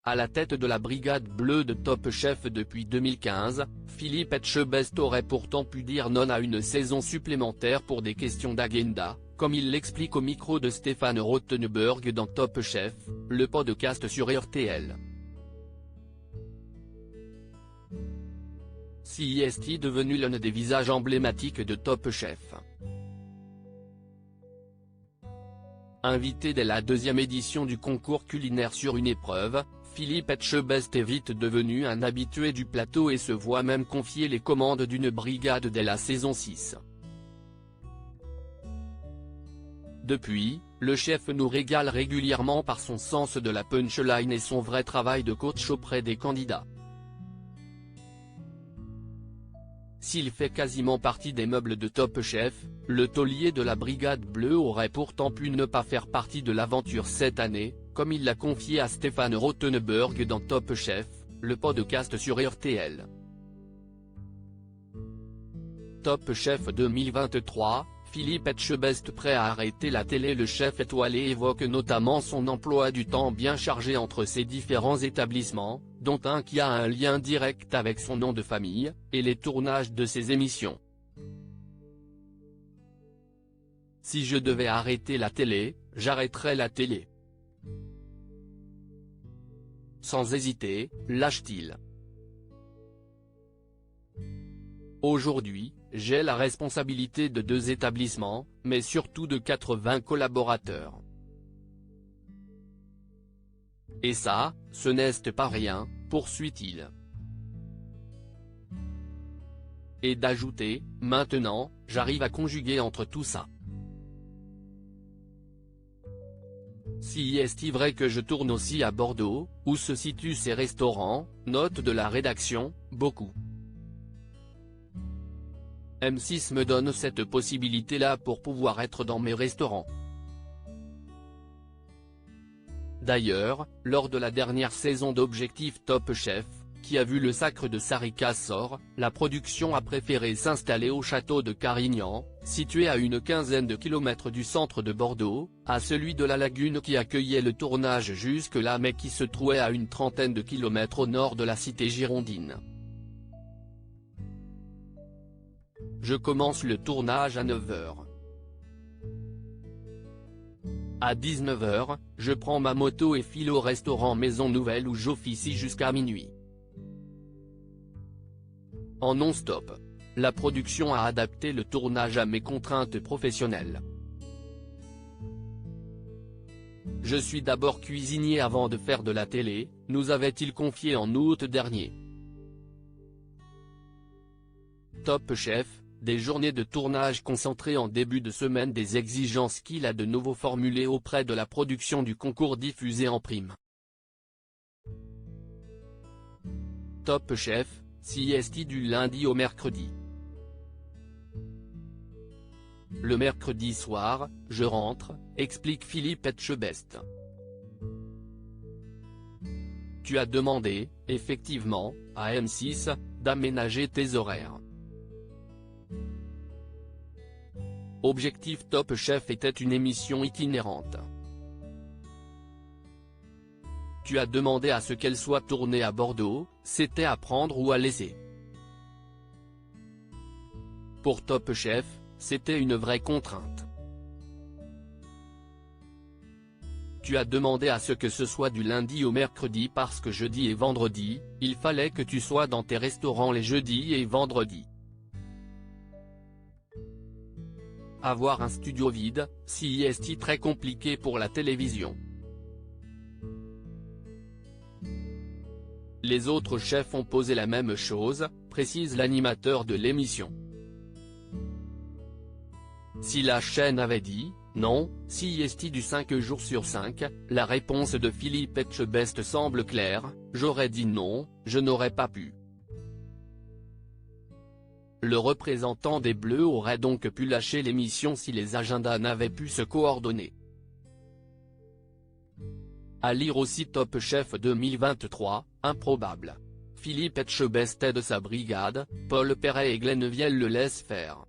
À la tête de la brigade bleue de Top Chef depuis 2015, Philippe Etchebest aurait pourtant pu dire non à une saison supplémentaire pour des questions d'agenda, comme il l'explique au micro de Stéphane Rothenberg dans Top Chef, le podcast sur RTL. CIST devenu l'un des visages emblématiques de Top Chef. Invité dès la deuxième édition du concours culinaire sur une épreuve, Philippe Etchebest est vite devenu un habitué du plateau et se voit même confier les commandes d'une brigade dès la saison 6. Depuis, le chef nous régale régulièrement par son sens de la punchline et son vrai travail de coach auprès des candidats. S'il fait quasiment partie des meubles de Top Chef, le taulier de la brigade bleue aurait pourtant pu ne pas faire partie de l'aventure cette année, comme il l'a confié à Stéphane Rothenberg dans Top Chef, le podcast sur RTL. Top Chef 2023, Philippe Etchebest prêt à arrêter la télé. Le chef étoilé évoque notamment son emploi du temps bien chargé entre ses différents établissements, dont un qui a un lien direct avec son nom de famille, et les tournages de ses émissions. Si je devais arrêter la télé, j'arrêterais la télé. Sans hésiter, lâche-t-il. Aujourd'hui, j'ai la responsabilité de 2 établissements, mais surtout de 80 collaborateurs. Et ça, ce n'est pas rien, poursuit-il. Et d'ajouter, maintenant, j'arrive à conjuguer entre tout ça. Si est-il vrai que je tourne aussi à Bordeaux, où se situent ces restaurants, note de la rédaction, beaucoup. M6 me donne cette possibilité-là pour pouvoir être dans mes restaurants. D'ailleurs, lors de la dernière saison d'Objectif Top Chef, qui a vu le sacre de Sarika Sor, la production a préféré s'installer au château de Carignan, situé à une quinzaine de kilomètres du centre de Bordeaux, à celui de la Lagune qui accueillait le tournage jusque-là mais qui se trouvait à une trentaine de kilomètres au nord de la cité girondine. Je commence le tournage à 9h. À 19h, je prends ma moto et file au restaurant Maison Nouvelle où j'officie jusqu'à minuit. En non-stop. La production a adapté le tournage à mes contraintes professionnelles. Je suis d'abord cuisinier avant de faire de la télé, nous avait-il confié en août dernier. Top Chef, des journées de tournage concentrées en début de semaine, des exigences qu'il a de nouveau formulées auprès de la production du concours diffusé en prime. Top Chef, CIST du lundi au mercredi. Le mercredi soir, je rentre, explique Philippe Etchebest. Tu as demandé, effectivement, à M6, d'aménager tes horaires. Objectif Top Chef était une émission itinérante. Tu as demandé à ce qu'elle soit tournée à Bordeaux, c'était à prendre ou à laisser. Pour Top Chef, c'était une vraie contrainte. Tu as demandé à ce que ce soit du lundi au mercredi parce que jeudi et vendredi, il fallait que tu sois dans tes restaurants les jeudis et vendredis. Avoir un studio vide, CIST très compliqué pour la télévision. Les autres chefs ont posé la même chose, précise l'animateur de l'émission. Si la chaîne avait dit « non », CIST du 5 jours sur 5, la réponse de Philippe Etchebest semble claire, j'aurais dit non, je n'aurais pas pu. Le représentant des Bleus aurait donc pu lâcher l'émission si les agendas n'avaient pu se coordonner. À lire aussi Top Chef 2023, improbable. Philippe Etchebest aide sa brigade, Paul Perret et Glenn Vielle le laissent faire.